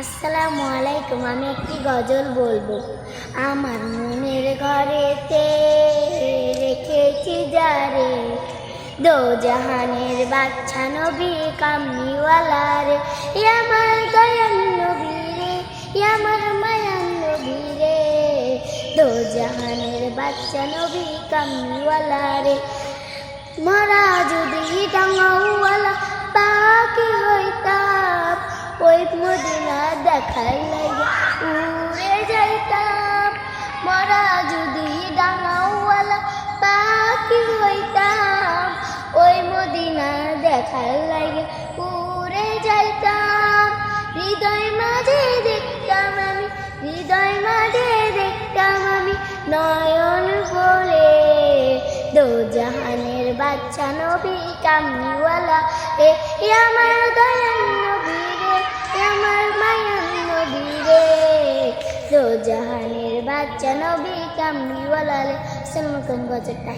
আসসালামু আলাইকুম। আমি একটি গজল বলবো। আমার মনের ঘরেতে রেখেছি যারে, দো জাহানের বাদশা নবী কামলিওয়ালা রে। আমার দয়াল নবী রে, আমার মায়ার নবী রে, দো জাহানের বাদশা নবী কামলিওয়ালা রে। মরা যদি ডাঙ্গাওয়ালা পাখি হইতাম, ওই মদিনা দেখার লাগে উড়ে যাইতাম। মরা যদি ডাঙ্গাওয়ালা পাখি হইতাম, ওই মদিনা দেখার লাগে উড়ে যাইতাম। হৃদয় মাঝে দেখতাম আমি, হৃদয় মাঝে দেখতাম আমি নয়ন বলে, দো জাহানের বাদশা নবী কামলিওয়ালা রে। আমার দয়াল নবী রে, আমার মায়ার নবী রে, দো জাহানের বাদশা নবী কামলিওয়ালা রে। আসসালামু আলাইকুম। গজলটা